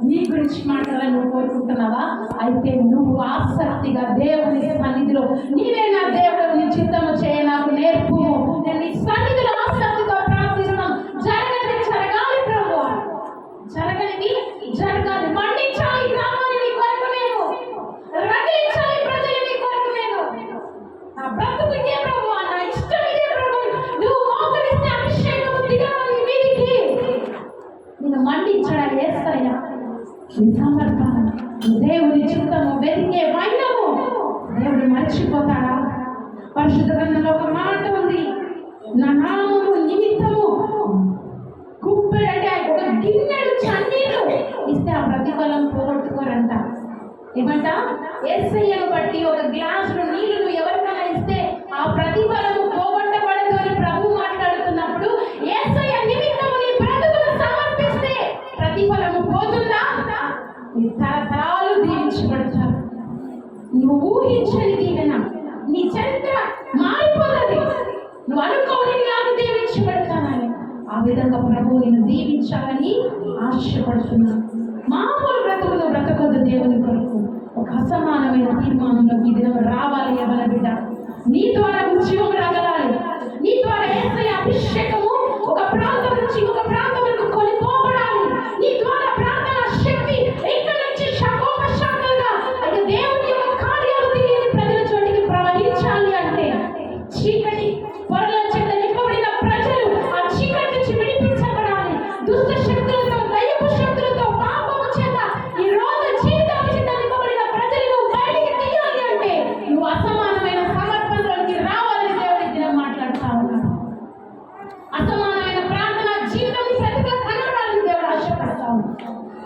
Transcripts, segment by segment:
నీ గురించి మాట్లాడాలని నువ్వు కోరుకుంటున్నావా? అయితే నువ్వు ఆసక్తిగా దేవుని సన్నిధిలో నీవే నా దేవుడు, నీ చిత్తము చేయ నాకు నేర్పు, నేను నీ సన్నిధిలో ఆసక్తిగా ప్రార్థిస్తున్నాం. జరగని జరగాలి ప్రభు, జరగనిది జరగాలి. మండించాలి గ్రామాన్ని నీ కొరకు నేను, రగిలించాలి ప్రజలు నీ కొరకు నేను. నా బ్రతుకు ఇదే ప్రభు, నా ఇష్టం ఇదే ప్రభు. నువ్వు మోకరిస్తే అభిషేకం దిగాలి మీదికి. నేను మండించడా యేసయ్య నీ సమర్పణ, దేవుని చిత్తము వెతికే వైనము దేవుడు మర్చిపోతాడా? పరిశుద్ధ గ్రంథంలో ఒక మాట ఉంది, నా నామము నిమిత్తము కుప్పెడంటే ఒక గిన్నెడు చన్నీళ్ళు ఇస్తే ఆ ప్రతిఫలం పోగొట్టుకోరంట. ఏమంట? యేసయ్యను బట్టి ఒక గ్లాసులో నీళ్లు నువ్వు ఎవరికైనా ఇస్తే ఆ ప్రతిఫలము పోగొట్టబడదు అని ప్రభు మాట్లాడుతున్నప్పుడు, యేసయ్య నిమిత్తము నీ బ్రతుకును సమర్పిస్తే ప్రతిఫలము పోతుందా? నీ తరతరాలు దీవించబడతారు. నువ్వు ఊహించని దీవెన, నీ చరిత్ర మారిపోతుంది. నువ్వు అనుకోని నాకు దీవించబడతానని, ఆ విధంగా ప్రభు నేను దీవించాలని ఆశపడుతున్నా. మామూలు బ్రతుకును బ్రతకొద్దు దేవుని కొరకు. ఒక అసమానమైన తీర్మానంలోకి ఈ దినం రావాలి. ఎవరి బిడ్డ నీ ద్వారా ఉద్యోగం రగలాలి. నీ ద్వారా యేసయ్య అభిషేకము ఒక ప్రాంతం నుంచి ఇంకొక ప్రాంతంలో కొనిపోబడాలి. నీ ద్వారా ప్రార్థన శక్తి ఇక్కడ నుంచి శాఖోపశాఖలుగా అయితే దేవుని యొక్క కార్యాలు తెలియని ప్రజల చోటికి ప్రవహించాలి. అంటే చీకటి పొరల చేత నింపబడిన ప్రజలు ఆ చీకటి నుంచి విడిపించబడాలి. దుష్ట శక్తులతో, దయ్యపు శక్తులతో, పాపము చేత ఈ రోజు జీవితం చేత నింపబడిన ప్రజలను బయటికి తీయాలి. అంటే నువ్వు అసమానమైన సమర్పణలోకి రావాలని దేవుడి దినం మాట్లాడుతా ఉన్నాడు. అసమానమైన ప్రార్థన జీవితం ప్రతిగా కనబడాలని దేవుడు ఆశపడతా ఉన్నాడు.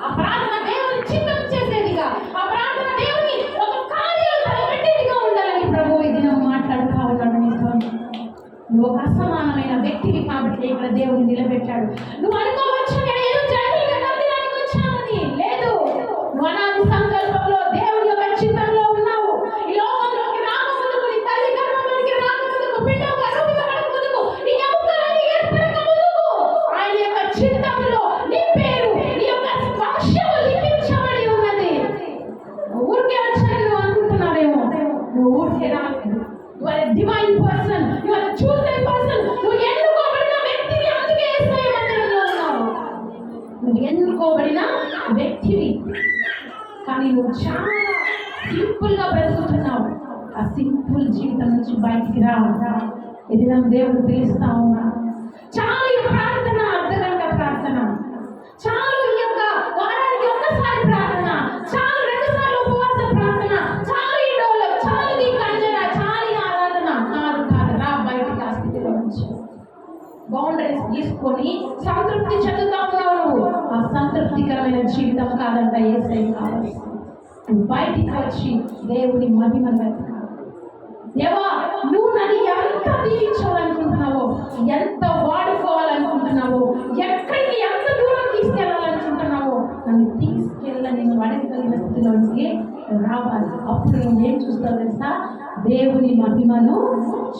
ఆ ప్రార్థన దేవుని చిత్తం చేసేదిగా, ఆ ప్రార్థన దేవుని ఒక కార్యాలు తలపెట్టేదిగా ఉండాలని ప్రభు ఈ దినం మాట్లాడుతా ఉన్నాడు. నువ్వు ఒక అసమానమైన వ్యక్తివి కాబట్టి ఇక్కడ దేవుని నిలబెట్టాడు. నువ్వు అనుకోవచ్చు నేను ఏదో జంతువులుగా కట్టడానికి వచ్చానని. లేదు, నువ్వు అనాది సంకల్పంలో దేవుని యొక్క చిత్తంలో ఉన్నావు. ఈ లోకంలోకి రాకముందుకు, నీ తల్లి గర్భంలోకి రాకముందుకు, బిడ్డగా రూపకడకముందుకు, నీ ఎముకలని ఏర్పడక ముందుకు ఆయన యొక్క చిత్తంలో నీ పేరు, నీ యొక్క వంశము లిఖించబడి ఉన్నది. ఊరికే వచ్చాను నువ్వు అనుకుంటున్నావేమో, నువ్వు ఊరికే రాలేదు. You are a divine person. You are a chosen person. నువ్వు ఎన్నుకోబడిన వ్యక్తివి. అందుకే యేసయ్య మందిరంలో ఉన్నావు. నువ్వు ఎన్నుకోబడిన వ్యక్తివి. కానీ నువ్వు చాలా సింపుల్ గా బ్రతుకుతున్నావు. ఆ సింపుల్ జీవితం నుంచి బయటికి రావాలి. ఇది నా దేవుడు పిలుస్తా ఉన్నా. చాలు ఈ ప్రార్థన, అర్ధగంట ప్రార్థన చాలు. ఈ యొక్క వారానికి ఒక్కసారి ప్రార్థన చాలు. 2 సార్లు ఉపవాస ప్రార్థన చాలు. ఈ డోలో చాలు. ఈ కంజన చాలు. ఈ ఆరాధన కాదు. రా బయటికి ఆ స్థితిలో నుంచి బౌండరీస్ తీసుకొని సంతృప్తి చెందుతా ఉన్నావు. నువ్వు ఆ సంతృప్తికరమైన జీవితం కాదంట యేసయ్య కావాలి. నువ్వు బయటికి వచ్చి దేవుని మహిమను వెతకాలి. దేవా, నువ్వు నన్ను ఎంత దీవించాలనుకుంటున్నావో, ఎంత వాడుకోవాలనుకుంటున్నావో, ఎక్కడికి ఎంత దూరం తీసుకెళ్ళాలనుకుంటున్నావో నన్ను తీసుకెళ్ళని నేను అడగగలిగిన స్థితిలోనికి రావాలి. అప్పుడు నేను ఏం చూస్తావు తెలుసా? దేవుని మహిమను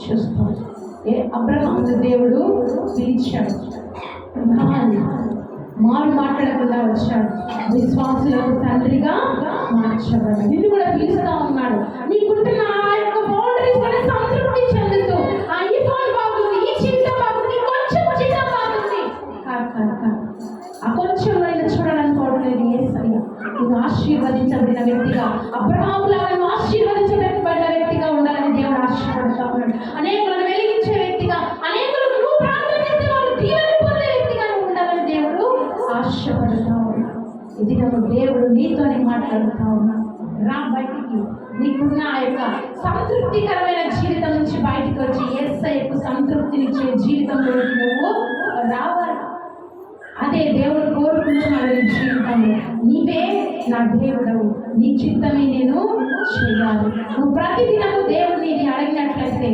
చూస్తావు. అబ్రహామును దేవుడు పిలిచాడు, మారు మాట్లాడకుండా వచ్చాడు. విశ్వాసులకు తండ్రిగా మార్చబడ్డాడు. నిన్ను కూడా పిలుస్తా ఉన్నాడు. నీకుంటున్న ఆ యొక్క బౌండరీస్ కూడా సంతృప్తి చెందుతూ, ఈ ఫోన్ బాగుంది, ఈ జీవితం బాగుంది, కొంచెం జీవితం బాగుంది కాదు. ఆ కొంచెం నేను చూడాలనుకోవట్లేదు. యేసయ్య నువ్వు ఆశీర్వదించబడిన వ్యక్తిగా, అబ్రహాములాగా నువ్వు ఆశీర్వదించబడిన వ్యక్తిగా ఉండాలని దేవుడు ఆశీర్వదిస్తా ఉన్నాడు. అనేకులను వెలిగించే వ్యక్తిగా, అనేకులకు నువ్వు ప్రార్థన చేసే వాళ్ళు దీవెన పొందే వ్యక్తిగా నువ్వు ఉండాలని దేవుడు ఆశపడతా ఉన్నాడు. ఇది నువ్వు దేవుడు నీతోనే మాట్లాడుతా ఉన్నాడు. రా బయటికి. నీకున్న ఆ యొక్క సంతృప్తికరమైన జీవితం నుంచి బయటికి వచ్చి యేసయ్యకు సంతృప్తినిచ్చే జీవితంలోకి నువ్వు రావాలి. అదే దేవుడు కోరుకుంటున్నాడు నీ జీవితంలో. నీవే నా దేవుడవు, నీ చిత్తమే నేను చేయాలి. నువ్వు ప్రతిదినము దేవుడిని అడిగినట్లయితే,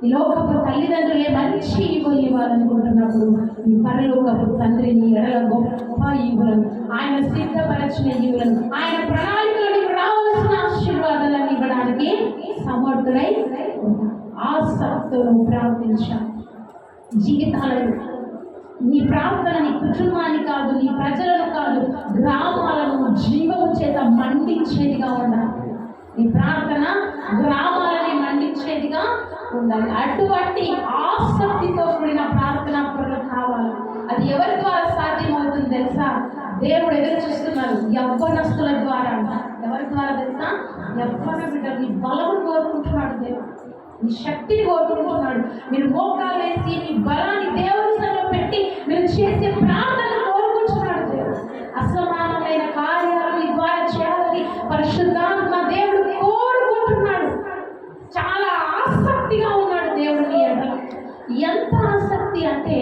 ఈ లోకపు తల్లిదండ్రులే మంచి ఈవులు ఇవ్వాలనుకుంటున్నప్పుడు నీ పరలోకపు తండ్రి నీ ఎడల గొప్ప ఈవులను, ఆయన సిద్ధపరచిన ఈవులను, ఆయన ప్రణాళికలో నీకు రావాల్సిన ఆశీర్వాదాలను ఇవ్వడానికి సమర్థుడై ఆసక్తితో ప్రార్థించాలి. జీవితాలను, నీ ప్రార్థన నీ కుటుంబాన్ని కాదు, నీ ప్రజలను కాదు, గ్రామాలను జీవము చేత మండించేదిగా ఉండాలి. ఈ ప్రార్థన గ్రామాలని మండించేదిగా ఉండాలి. అటువంటి ఆసక్తితో కూడిన ప్రార్థన పనులు కావాలి. అది ఎవరి ద్వారా సాధ్యమవుతుంది తెలుసా? దేవుడు ఎదురు చూస్తున్నారు యవ్వనస్తుల ద్వారా. ఎవరి ద్వారా తెలుసా? యవ్వన బిడ్డలు. నీ బలము కోరుకుంటున్నాడు దేవుడు, నీ శక్తిని కోరుకుంటున్నాడు. మీరు మోకాలు వేసి మీ బలాన్ని దేవుని సన్నిధిలో పెట్టి మీరు చేసే ప్రార్థన కోరుకుంటున్నాడు దేవుడు. అసమానమైన కార్యాలు మీ ద్వారా చేయాలని పరిశుద్ధాత్మ దేవుడు కోరుకుంటున్నాడు. చాలా ఆసక్తిగా ఉన్నాడు దేవుడు నీ ఎడల. ఎంత ఆసక్తి అంటే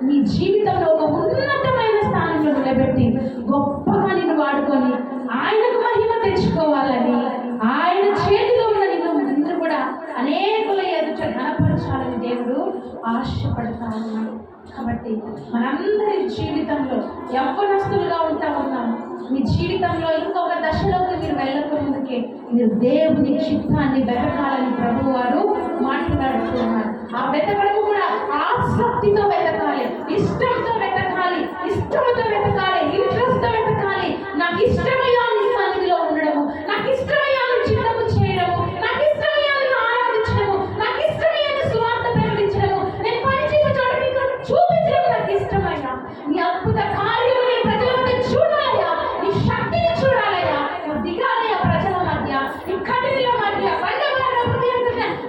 నీ జీవితంలో ఒక ఉన్నతమైన స్థానంలో నిలబెట్టి గొప్పగా నిన్ను వాడుకొని ఆయనకు మహిమ తెచ్చుకోవాలని, ఆయన చేతిలో ఉన్న నిన్ను కూడా అనేకుల ఎదుట ఘనపరచాలని దేవుడు ఆశపడతా ఉన్నాడు. కాబట్టి మనందరి జీవితంలో యవ్వనస్తులుగా ఉంటా ఉన్నాము. మీ జీవితంలో ఇంకొక దశలోకి మీరు వెళ్ళకముందుకే మీరు దేవుని చిత్తాన్ని వెతకాలని ప్రభువు వారు మాట్లాడుతున్నారు. ఆ వెతకడము కూడా ఆసక్తితో వెతకాలి, ఇష్టంతో వెతకాలి, ఇష్టంతో వెతకాలి, ఇంట్రెస్ట్తో వెతకాలి. నాకు ఇష్టమయ్యా నీ సన్నిధిలో ఉండడము, నాకు ఇష్టమయ్యా చిత్తము చేయడము, నాకు ఇష్టమయ్యా ఆరాధించడము, నాకు ఇష్టమయ్యా సువార్త ప్రకటించడము, నేను పనిచేసే చోట చూపించడం నాకు ఇష్టమయ్యా. నీ అద్భుత కార్యము నీ ప్రజల మధ్య చూడాలయ్యా, నీ శక్తిని చూడాలయ్యా. దిగాలయ్యా ప్రజల మధ్య, నీ కఠినల మధ్య,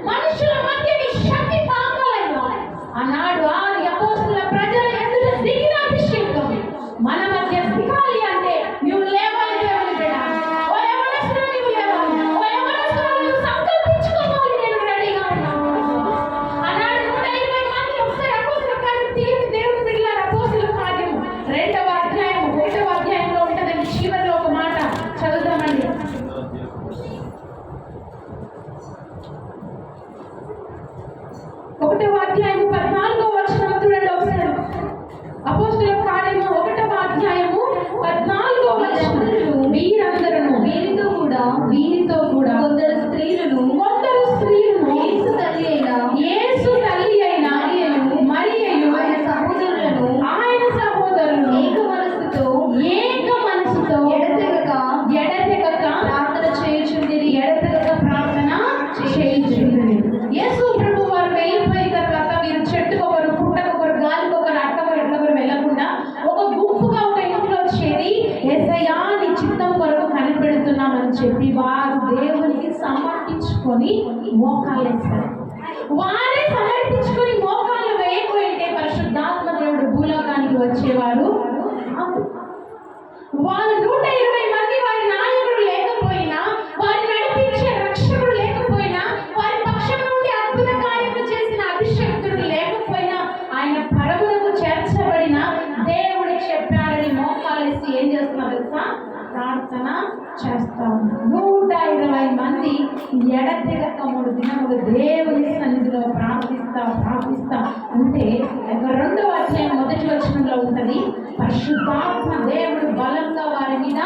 మనుషుల మధ్య నీ శక్తి తాకాలయ్యా. ఆనాడు ఆది అపోస్తలుల ప్రజల ఎదుట దిగిన అభిషేకం మన మధ్య దిగాలి అంటే నువ్వు లేవాలి. దేవుని బిడ్డ, ఓ యవ్వనస్తుడు నువ్వు లేవాలి, ఓ యవ్వనస్తుడు నువ్వు సంకల్పించుకోవాలి. నేను రెడీగా ఉన్నాను. ఆనాడు 120 మంది ఒకసారి అపోస్తలుల కార్యం తీసి దేవుని బిడ్డల అపోస్తలుల కార్యం 2వ అధ్యాయం 1వ అధ్యాయంలో ఉంటుందండి. చివరిలో ఒక మాట చదువుతామండి. 1వ అధ్యాయము 14వ వచనం చూడండి ఒకసారి. అపోస్తలుల కార్యము 1వ అధ్యాయము 14వ వచనం. వీరందరూ వీరితో కూడా కొందరు స్త్రీలను యేసు తల్లి అయిన మరియయు ఆయన సహోదరులను ఏక మనసుతో ఎడతెగక ప్రార్థన చేయుచుండిరి. యేసు ప్రభు వారు వెళ్ళిపోయిన తర్వాత వీరు చెట్టుకొకరు, పుట్టకొకరు, గాలికొకరు, అట్టకొకరు, ఎట్లొకరు వెళ్ళకుండా ఒక గుంపుగా ఒక ఇంట్లో చేరి యేసయ్యా నీ చిత్తం కొరకు కనిపెడుతున్నామని చెప్పి వారు దేవునికి సమర్పించుకొని మోకాలు వేస్తారు. వారే సమర్పించుకొని మోకాలు వేయకపోయింటే పరిశుద్ధాత్మ దేవుడు భూలోకానికి వచ్చేవారు. వాళ్ళు 120 మంది వారి నాయకుడు లేకపోయినా, వారి నడిపించే రక్షకుడు లేకపోయినా, వారి పక్షం నుండి అద్భుత కార్యము చేసిన అభిషేక్తుడు లేకపోయినా, ఆయన పరములకు చేర్చబడిన దేవుడు చెప్పాడని మోకాలేసి ఏం చేస్తున్నారు తెలుసా? ప్రార్థన చేస్తా ఉన్నారు. 120 మంది ఎడతెగక 3 దినములు దేవుని సన్నిధిలో ప్రార్థిస్తా ఉంటే 2వ అధ్యాయం 1వ వచనంలో ఉంటుంది, పరిశుద్ధాత్మ దేవుడు బలంగా వారి మీద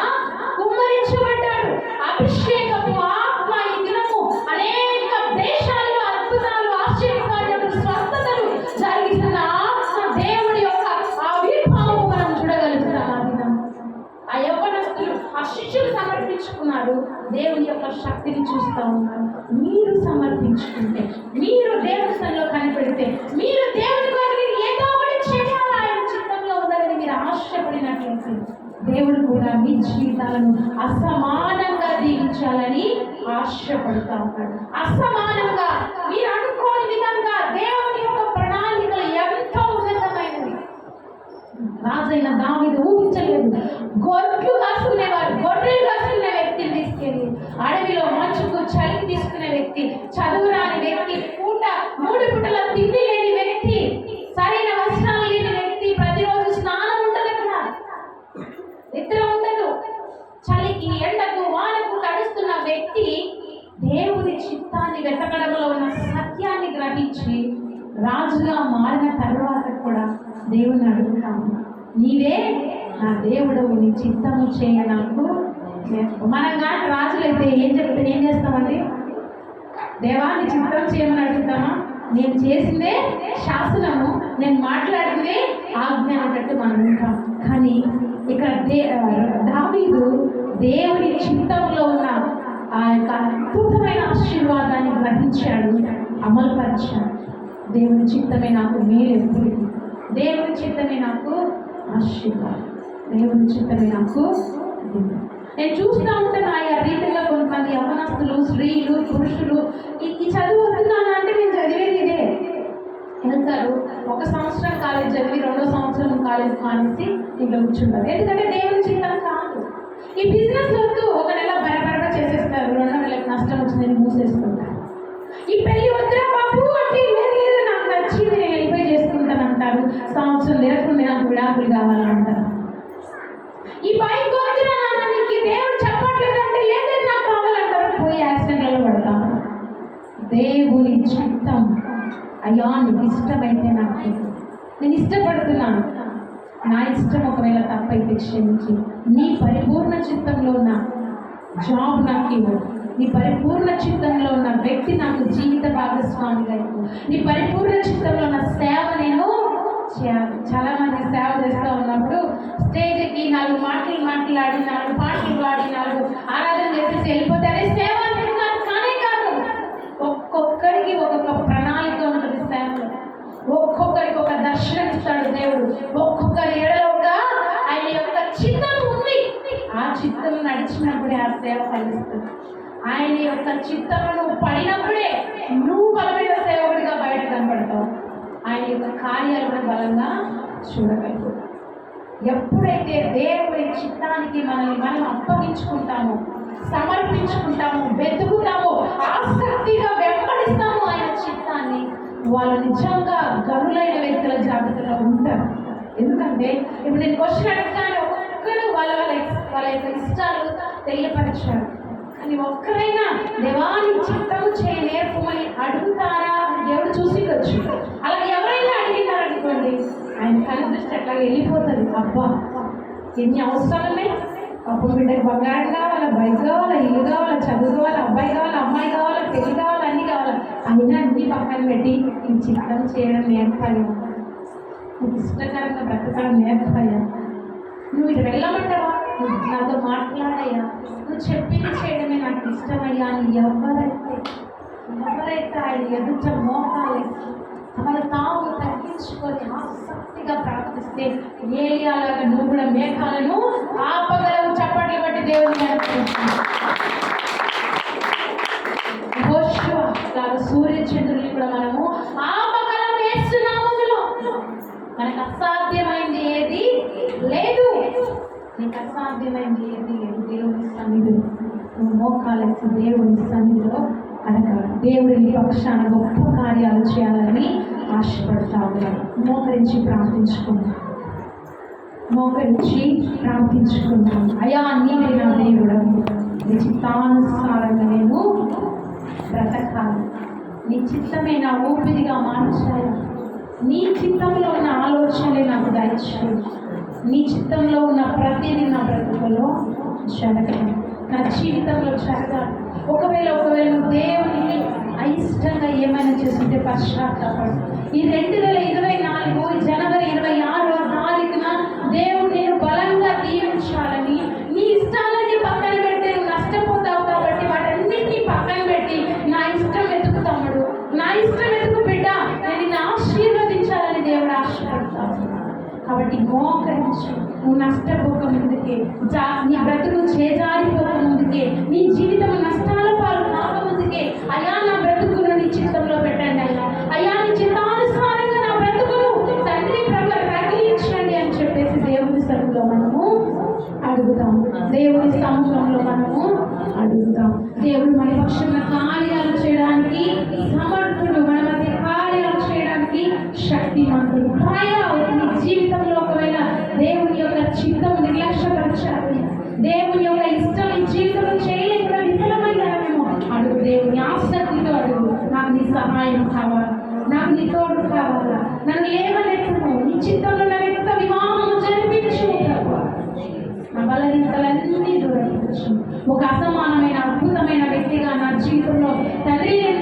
కుమ్మరించబడ్డాడు. అభిషేకపు ఆత్మ ఈ దినము అనేక దేశాల్లో అద్భుతాలు, ఆశ్చర్యకార్యాలు, స్వస్థతలు జరిగిస్తున్న ఆత్మ దేవుడి యొక్క ఆవిర్భావం మనం చూడగలుగుతాం. ఆ దినం ఆ యవ్వనస్తులు, ఆ శిష్యులు సమర్పించుకున్నారు, దేవుని యొక్క శక్తిని చూస్తూ ఉన్నారు. మీరు సమర్పించుకుంటే, మీరు దేవుని సన్నిధిలో కనిపెడితే, మీరు దేవుని కొరకు ఏదో ఒకటి చేయాలి ఆయన చిత్తంలో ఉండాలని మీరు ఆశపడినట్లయితే దేవుడు కూడా మీ జీవితాలను అసమానంగా దీవించాలని ఆశపడుతూ ఉంటాడు. అసమానంగా మీరు అనుకోని విధంగా దేవుని యొక్క ప్రణాళికలు ఎంతో ఉన్నతమైనవి. రాజైన దావీదు ఊహించలేదు. గొర్రెలు కాసుకునే వ్యక్తిని తీసుకెళ్ళి అడవిలో మంచుకు చలికి తీసుకునే వ్యక్తి, చదువురాని వ్యక్తి, 3 పూటల తిండి లేని వ్యక్తి, సరైన వస్త్రాలు లేని వ్యక్తి, ప్రతిరోజు స్నానం ఉండదు, అక్కడ నిద్ర ఉండదు, చలికి ఎండకు వానకు తడుస్తున్న వ్యక్తి దేవుని చిత్తాన్ని వెతకడంలో ఉన్న సత్యాన్ని గ్రహించి రాజుగా మారిన తర్వాత కూడా దేవుని అడుగుతాము, నీవే నా దేవుడవు, నీ చిత్తము చేయ నాకు. మనం కానీ రాజులైతే ఏం చేస్తామండి? దేవా నీ చిత్తం చేయమని అడుగుతామా? నేను చేసిందే శాసనము, నేను మాట్లాడిందే ఆజ్ఞ అన్నట్టు మనం ఉంటాం. కానీ ఇక్కడ దావీదు దేవుని చిత్తంలో ఉన్న ఆ యొక్క అద్భుతమైన ఆశీర్వాదాన్ని గ్రహించాడు, అమలుపరిచాడు. దేవుని చిత్తమే నాకు మేలు ఎప్పటికీ, దేవుని చిత్తమే నాకు ఆశీర్వాదం, దేవుని చిత్తమే నాకు. నేను చూస్తూ ఉంటాను ఆయా రీతిగా కొంతమంది యవనస్తులు, స్త్రీలు, పురుషులు ఈ చదువు వస్తున్నాను అంటే నేను చదివేది ఇదే వెళ్తారు. 1 సంవత్సరం కాలేజ్ చదివి 2వ సంవత్సరం కాలేజ్ మానేసి ఇంట్లో కూర్చుంటారు. ఎందుకంటే దేవుని చిత్తం కాదు. ఈ బిజినెస్ వద్దు, 1 నెల బరబరగా చేసేస్తారు, 2 నెలలకు నష్టం వచ్చిందని మూసేసుకుంటారు. ఈ పెళ్లి వద్దురా బాబు అంటే లేదు నాకు నచ్చింది నేను వెళ్ళిపోయి చేసుకుంటాను అంటారు. సంవత్సరం లేకుండా నాకు విడాకులు కావాలంటారు. ఈ బైక్ వద్దురా నీకు దేవుడు చెప్పట్లేదంటే లేదు నాకు కావాలంటారు, పోయి యాక్సిడెంట్లలో పడతాను. దేవుని చిత్తం, అయ్యా నీకు ఇష్టమైతే నాకు, నేను ఇష్టపడుతున్నాను, నా ఇష్టం ఒకవేళ తప్పైతే క్షమించి నీ పరిపూర్ణ చిత్తంలో ఉన్న జాబ్ నాకు ఇవ్వు, నీ పరిపూర్ణ చిత్తంలో ఉన్న వ్యక్తి నాకు జీవిత భాగస్వామిగా ఇవ్వు, నీ పరిపూర్ణ చిత్తంలో ఉన్న సేవ నేను చేయాలి. చాలా మంది సేవ చేస్తూ ఉన్నప్పుడు స్టేజ్కి 4 మాటలు మాట్లాడి 4 పాటలు పాడి 4 ఆరాధన చేసేసి వెళ్ళిపోతే అదే సేవ కానే కాదు. ఒక్కొక్కరికి ఒక్కొక్క ప్రణాళిక ఉంటుంది సేవలో, ఒక్కొక్కరికి ఒక దర్శనం ఇస్తాడు దేవుడు, ఒక్కొక్కరి ఎడలోగా ఆయన యొక్క చిత్తం ఉంది. ఆ చిత్తం నడిచినప్పుడే ఆ సేవ ఫలిస్తుంది. ఆయన యొక్క చిత్తంలో పడినప్పుడే నువ్వు బలమైన సేవకుడిగా బయట కనబడతావు, ఆయన యొక్క కార్యాలు కూడా బలంగా చూడగలవు. ఎప్పుడైతే దేవుడి చిత్తానికి మనల్ని మనం అప్పగించుకుంటామో, సమర్పించుకుంటామో, వెతుకుతామో, ఆసక్తిగా వెంబడిస్తామో ఆయన చిత్తాన్ని, వాళ్ళు నిజంగా గనులైన వ్యక్తుల జాబితాలో ఉంటారు. ఎందుకంటే ఇప్పుడు నేను క్వశ్చన్ అడగగానే ఒక్కరు వాళ్ళ యొక్క ఇష్టాలు తెలియపరిచారు, కానీ ఒక్కరైనా దేవాన్ని చిత్తము చేయి నేర్పమని అడుగుతారా దేవుడు చూసికొచ్చు. అలా ఎవరైనా అడిగినారనుకోండి ఆయన కనిపిస్తే అట్లా వెళ్ళిపోతుంది. అబ్బా ఎన్ని అవసరాలు ఉన్నాయి, అప్పుడు బిడ్డకి బంగారం కావాలా, బైక్ కావాలా, ఇల్లు కావాలా, చదువు కావాలా, అబ్బాయి కావాలా, అమ్మాయి కావాలా, పెళ్లి కావాలా, అన్నీ కావాలా, అయినా అన్ని పక్కన పెట్టి ఈ చిత్తం చేయడం నేర్పాలి, నీకు ఇష్టకరంగా బ్రతకడం నేర్పాయా, నువ్వు ఇటు వెళ్ళమంటావా, నువ్వు నాతో మాట్లాడయ్యా, నువ్వు చెప్పింది చేయడమే నాకు ఇష్టమయ్యా అని ఎవరైతే ఆయన ఎదుట మోకాలి తమను తాము తగ్గించుకొని ఆసక్తిగా ప్రార్థిస్తే ఏలియాలాగా నువ్వు కూడా మేఘాలను ఆపగలవు. చప్పట్లు బట్టి దేవుని లాగా సూర్యచంద్రుల్ని కూడా మనము ఆపగలం వేస్తున్నాములో. మనకు అసాధ్యమైంది ఏది లేదు, నీకు అసాధ్యమైంది ఏది లేదు. దేవుని సన్నిధిలో నువ్వు మోకాలేసి దేవుని సన్నిధిలో అనగా దేవుడి పక్షాన గొప్ప కార్యాలు చేయాలని ఆశపడతావు. మోకరించి ప్రార్థించుకున్నాను. అయా నీవే నా దేవుడు, నీ చిత్తానుసారంగా నేను బ్రతకాలి, నీ చిత్తమే నా ఊపిరిగా మార్చాలి, నీ చిత్తంలో ఉన్న ఆలోచనలే నాకు దయచేయి, నీ చిత్తంలో ఉన్న ప్రతిదీ నా బ్రతుకులో జరగాలి, నా జీవితంలో జరగాలి. ఒకవేళ నువ్వు దేవునికి అయిష్టంగా ఏమైనా చేస్తుంటే పశ్చాత్తాపడు. ఈ 2024 జనవరి 26వ తారీఖున దేవుడు నేను బలంగా దీవించాలని, నీ ఇష్టాలన్నీ పక్కన పెట్టి నువ్వు నష్టపోతావు కాబట్టి వాటన్నిటినీ పక్కన పెట్టి నా ఇష్టం వెతుకు తమ్ముడు, నా ఇష్టం వెతుకు బిడ్డ, నేను నిన్ను ఆశీర్వదించాలని దేవుడు ఆశీర్వదిస్తాడు. కాబట్టి మోకరించి నువ్వు నష్టపోక ముందుకే, నీ బ్రతుకు చేజారిపోక ముందుకే, నీ జీవితం నష్టాల పాలు కాక ముందుకే అయ్యా నా బ్రతుకును నీ చిత్తంలో పెట్టండి, అయ్యా నీ చిత్తానుసారంగా నా బ్రతుకును తండ్రి ప్రభు రగిలించండి అని చెప్పేసి దేవుని సన్నిధిలో మనము అడుగుతాం. దేవుని సముఖంలో మనము అడుగుతాం. దేవుడు మన పక్షంగా కార్యాలు చేయడానికి సమర్థుడు, మన మధ్య కార్యాలు చేయడానికి శక్తిమంతుడు. నీ జీవితంలో ఒకవేళ దేవుని యొక్క చిత్తం నిర్లక్ష్యపరచాలి, దేవుని యొక్క ఇష్టం ఈ జీవితంలో చేయలేక విఫలమైనామేమో అడుగు. దేవుని ఆసక్తితో అడుగు, నాకు నీ సహాయం కావాలా, నాకు నీ తోడు కావాలా, నన్ను లేవనెత్తము, నీ చిత్తంలో నా వ్యక్త వివాహము జరిపించు, నా బలహీనతలన్నీ దూరం, ఒక అసమానమైన అద్భుతమైన వ్యక్తిగా నా జీవితంలో తండ్రి నేను